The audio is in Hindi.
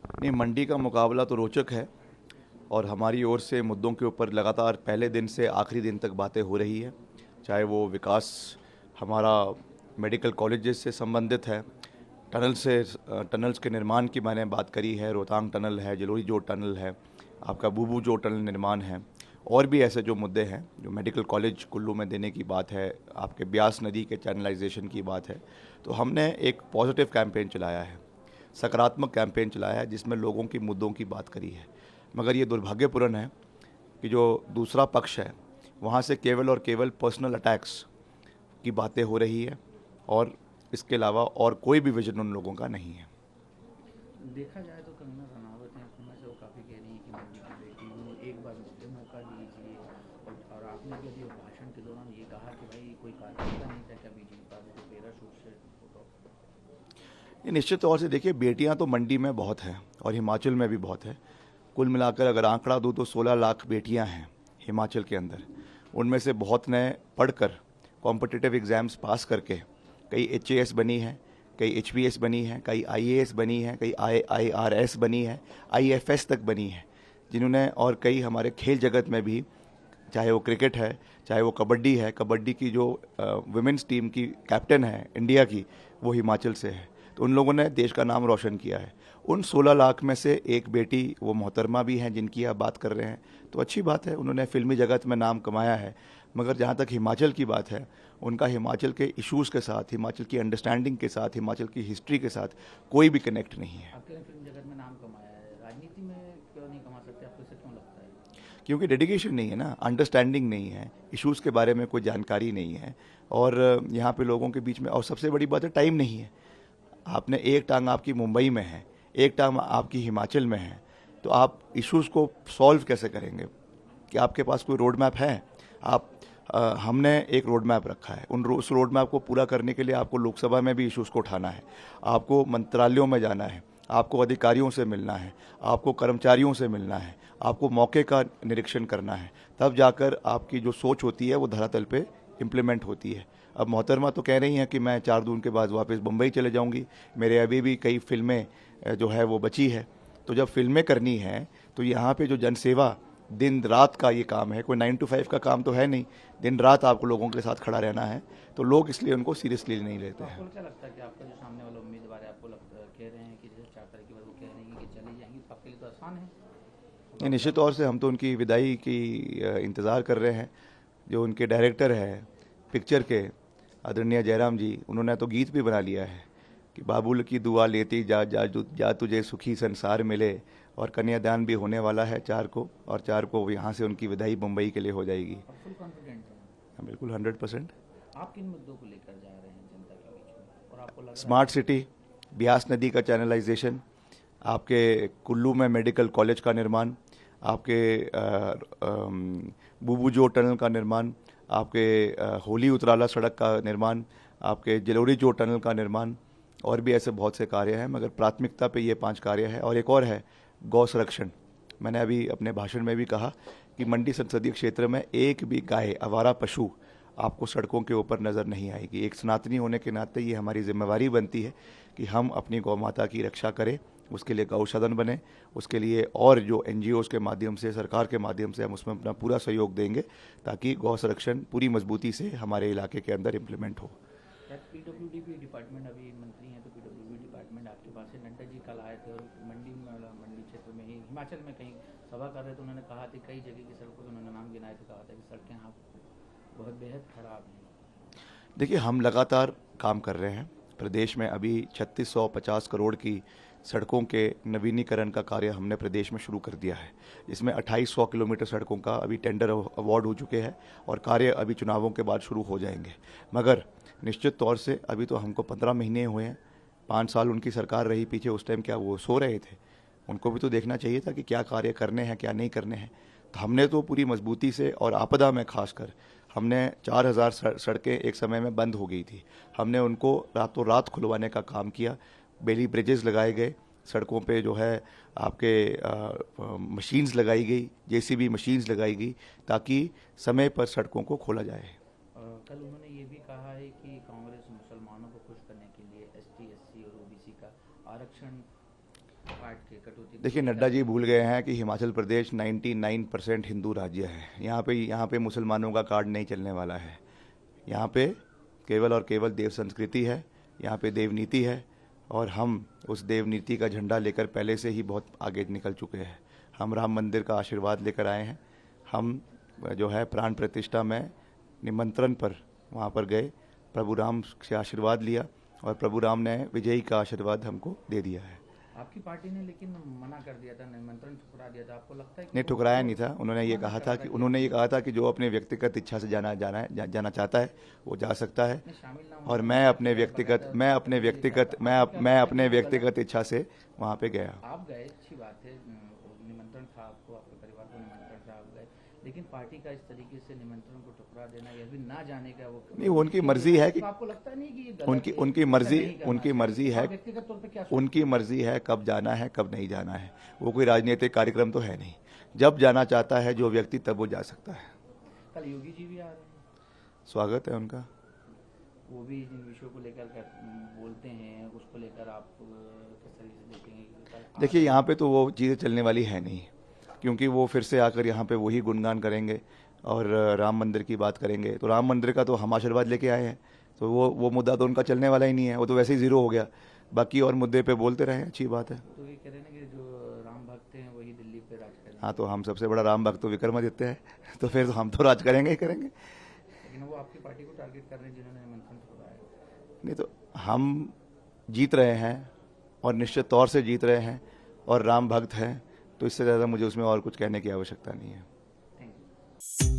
नहीं, मंडी का मुकाबला तो रोचक है और हमारी ओर से मुद्दों के ऊपर लगातार पहले दिन से आखिरी दिन तक बातें हो रही है। चाहे वो विकास हमारा मेडिकल कॉलेजेस से संबंधित है, टनल्स के निर्माण की मैंने बात करी है। रोहतांग टनल है, जलोरी जोड़ टनल है, आपका बूबू जोड़ टनल निर्माण है, और भी ऐसे जो मुद्दे हैं जो मेडिकल कॉलेज कुल्लू में देने की बात है, आपके ब्यास नदी के चैनलाइजेशन की बात है। तो हमने एक पॉजिटिव कैंपेन चलाया है, सकारात्मक कैंपेन चलाया है, जिसमें लोगों की मुद्दों की बात करी है। मगर ये दुर्भाग्यपूर्ण है कि जो दूसरा पक्ष है वहाँ से केवल और केवल पर्सनल अटैक्स की बातें हो रही है और इसके अलावा और कोई भी विजन उन लोगों का नहीं है। देखा जाए तो कंगना रनावत हैं अपने में से, वो काफ़ी कह रही हैं कि मंडी की बेटी हूँ, एक बार मुझे मौका दीजिए। और आपने भी अभी भाषण के दौरान ये कहा कि भाई कोई कार्यकर्ता नहीं था क्या बीजेपी का, वो पैराशूट से फोटो। ये निश्चित तौर से देखिए, बेटियां तो मंडी में बहुत हैं और हिमाचल में भी बहुत है। कुल मिलाकर अगर आंकड़ा दूँ तो 16 लाख बेटियां हैं हिमाचल के अंदर। उनमें से बहुत ने पढ़कर कॉम्पिटिटिव एग्ज़ाम्स पास करके कई एचएएस बनी है, कई एचपीएस बनी है, कई आईएएस बनी है, कई आईआरएस बनी है, आईएफएस तक बनी है, जिन्होंने, और कई हमारे खेल जगत में भी, चाहे वो क्रिकेट है, चाहे वो कबड्डी है, कबड्डी की जो वुमेंस टीम की कैप्टन है इंडिया की, वो हिमाचल से है। तो उन लोगों ने देश का नाम रोशन किया है। उन 16 लाख में से एक बेटी वो मोहतरमा भी हैं जिनकी आप बात कर रहे हैं, तो अच्छी बात है, उन्होंने फिल्मी जगत में नाम कमाया है। मगर जहाँ तक हिमाचल की बात है, उनका हिमाचल के इश्यूज़ के साथ, हिमाचल की अंडरस्टैंडिंग के साथ, हिमाचल की हिस्ट्री के साथ कोई भी कनेक्ट नहीं है। आपके ने फिल्म जगत में नाम कमाया है, राजनीति में क्यों नहीं कमा सकते, आपको ऐसा क्यों लगता है? क्योंकि डेडिकेशन नहीं है ना, अंडरस्टैंडिंग नहीं है, इश्यूज़ के बारे में कोई जानकारी नहीं है, और यहाँ पे लोगों के बीच में, और सबसे बड़ी बात है टाइम नहीं है। आपने एक टांग आपकी मुंबई में है, एक टांग आपकी हिमाचल में है, तो आप इश्यूज़ को सॉल्व कैसे करेंगे? कि आपके पास कोई रोड मैप है? आप हमने एक रोड मैप रखा है, उस रोड मैप को पूरा करने के लिए आपको लोकसभा में भी इश्यूज़ को उठाना है, आपको मंत्रालयों में जाना है, आपको अधिकारियों से मिलना है, आपको कर्मचारियों से मिलना है, आपको मौके का निरीक्षण करना है, तब जाकर आपकी जो सोच होती है वो धरातल पे इम्प्लीमेंट होती है। अब मोहतरमा तो कह रही हैं कि मैं 4 जून के बाद वापस बम्बई चले जाऊंगी, मेरे अभी भी कई फिल्में जो है वो बची है। तो जब फिल्में करनी है तो यहाँ पे जो जनसेवा, दिन रात का ये काम है, कोई 9 to 5 का काम तो है नहीं, दिन रात आपको लोगों के साथ खड़ा रहना है, तो लोग इसलिए उनको सीरियसली नहीं तो लेते हैं। आपको क्या लगता है कि आपका जो सामने वाला उम्मीदवार है, आपको लगता है, कह रहे हैं कि जैसे 4 तारीख के बाद वो कह रहे हैं कि चली जाएंगी, तो आपके लिए तो आसान है ये होगा निश्चित काम। तौर से हम तो उनकी विदाई की इंतज़ार कर रहे हैं। जो उनके डायरेक्टर है पिक्चर के, आदरणीय जयराम जी, उन्होंने तो गीत भी बना लिया है कि बाबुल की दुआ लेती जा जा जा तुझे सुखी संसार मिले, और कन्यादान भी होने वाला है 4 को, और 4 को यहाँ से उनकी विदाई मुंबई के लिए हो जाएगी। और फुल कॉन्फिडेंट है। हाँ, बिल्कुल 100%। आप किन मुद्दों को लेकर जा रहे हैं जनता के बीच में, और आपको लग रहा है स्मार्ट कि सिटी, ब्यास नदी का चैनलाइजेशन, आपके कुल्लू में मेडिकल कॉलेज का निर्माण, आपके बूबू टनल का निर्माण, आपके होली उतराला सड़क का निर्माण, आपके जलोरी जो टनल का निर्माण, और भी ऐसे बहुत से कार्य हैं, मगर प्राथमिकता पे ये 5 कार्य है। और एक और है गौ संरक्षण। मैंने अभी अपने भाषण में भी कहा कि मंडी संसदीय क्षेत्र में एक भी गाय, आवारा पशु आपको सड़कों के ऊपर नज़र नहीं आएगी। एक सनातनी होने के नाते ये हमारी जिम्मेवारी बनती है कि हम अपनी गौ माता की रक्षा करें, उसके लिए गौसदन बने, उसके लिए और जो एनजीओज़ के माध्यम से, सरकार के माध्यम से हम उसमें अपना पूरा सहयोग देंगे, ताकि गौ संरक्षण पूरी मजबूती से हमारे इलाके के अंदर इम्प्लीमेंट हो। पीडब्ल्यूडी डिपार्टमेंट, अभी मंत्री हैं तो पीडब्ल्यूडी डिपार्टमेंट आपके पास है, नड्डा जी कल आए थे और मंडी क्षेत्र में ही, हिमाचल में कहीं सभा कर रहे थे, उन्होंने कहा था कई जगह की सड़कों के उन्होंने नाम गिनाए थे, कहा था कि सड़कें यहाँ बहुत बेहद खराब हैं। देखिए, हम लगातार काम कर रहे हैं। प्रदेश में अभी 3650 करोड़ की सड़कों के नवीनीकरण का कार्य हमने प्रदेश में शुरू कर दिया है, जिसमें 2800 किलोमीटर सड़कों का अभी टेंडर अवार्ड हो चुके हैं, और कार्य अभी चुनावों के बाद शुरू हो जाएंगे। मगर निश्चित तौर से अभी तो हमको 15 महीने हुए हैं, 5 साल उनकी सरकार रही पीछे, उस टाइम क्या वो सो रहे थे? उनको भी तो देखना चाहिए था कि क्या कार्य करने हैं, क्या नहीं करने हैं। तो हमने तो पूरी मजबूती से, और आपदा में खासकर, हमने 4000 सड़कें एक समय में बंद हो गई थी, हमने उनको रातों रात खुलवाने का काम किया। बेली ब्रिजेस लगाए गए, सड़कों पे जो है आपके मशीन्स लगाई गई, जेसीबी मशीन्स लगाई गई, ताकि समय पर सड़कों को खोला जाए। कल उन्होंने ये भी कहा है कि कांग्रेस मुसलमानों को खुश करने के लिए एसटी एससी और ओबीसी का आरक्षण काट के कटौती? देखिए, नड्डा जी भूल गए हैं कि हिमाचल प्रदेश 99% हिंदू राज्य है। यहाँ पे मुसलमानों का कार्ड नहीं चलने वाला है। यहाँ पे केवल और केवल देव संस्कृति है, यहाँ पे देव नीति है, और हम उस देव नीति का झंडा लेकर पहले से ही बहुत आगे निकल चुके हैं। हम राम मंदिर का आशीर्वाद लेकर आए हैं। हम जो है प्राण प्रतिष्ठा में निमंत्रण पर वहाँ पर गए, प्रभु राम से आशीर्वाद लिया, और प्रभु राम ने विजयी का आशीर्वाद हमको दे दिया है। आपकी पार्टी ने लेकिन मना कर दिया था, निमंत्रण ठुकरा दिया था। आपको लगता है कि नहीं, ठुकराया नहीं था। उन्होंने ये कहा था कि जो अपने व्यक्तिगत इच्छा से जाना चाहता है वो जा सकता है, शामिल ना और मैं अपने व्यक्तिगत इच्छा से वहाँ पे गया। आप गए, अच्छी बात है, निमंत्रण था आपको, आपके परिवार को निमंत्रण था, आप गए, लेकिन पार्टी का इस तरीके से निमंत्रण को ठुकरा देना, यह भी ना जाने का वो नहीं, उनकी मर्जी है कि तो आपको लगता नहीं कि ये गलत है? उनकी मर्जी है, व्यक्तिगत तौर पे क्या उनकी मर्जी है कब जाना है कब नहीं जाना है। वो कोई राजनीतिक कार्यक्रम तो है नहीं। जब जाना चाहता है जो व्यक्ति तब वो जा सकता है। कल योगी जी भी आ रहे हैं, स्वागत है उनका। वो भी जिन विषयों को लेकर बोलते हैं उसको लेकर आप किस तरीके से देखेंगे? देखिए, यहाँ पे तो वो चीज़ें चलने वाली है नहीं, क्योंकि वो फिर से आकर यहाँ पे वही गुणगान करेंगे और राम मंदिर की बात करेंगे। तो राम मंदिर का तो हम आशीर्वाद लेके आए हैं, तो वो मुद्दा तो उनका चलने वाला ही नहीं है, वो तो वैसे ही ज़ीरो हो गया। बाकी और मुद्दे पे बोलते रहे, अच्छी बात है। तो ये कह रहे हैं ना कि जो राम भक्त हैं वही दिल्ली पे राज करेंगे। हाँ, तो हम सबसे बड़ा राम भक्त तो विक्रमादित्य है, तो फिर तो हम तो राज करेंगे ही करेंगे। लेकिन वो आपकी पार्टी को टारगेट कर रहे हैं जिन्होंने निमंत्रण ठुकराया। नहीं, तो हम जीत रहे हैं, और निश्चित तौर से जीत रहे हैं, और राम भक्त हैं, तो इससे ज़्यादा मुझे उसमें और कुछ कहने की आवश्यकता नहीं है। Thank you.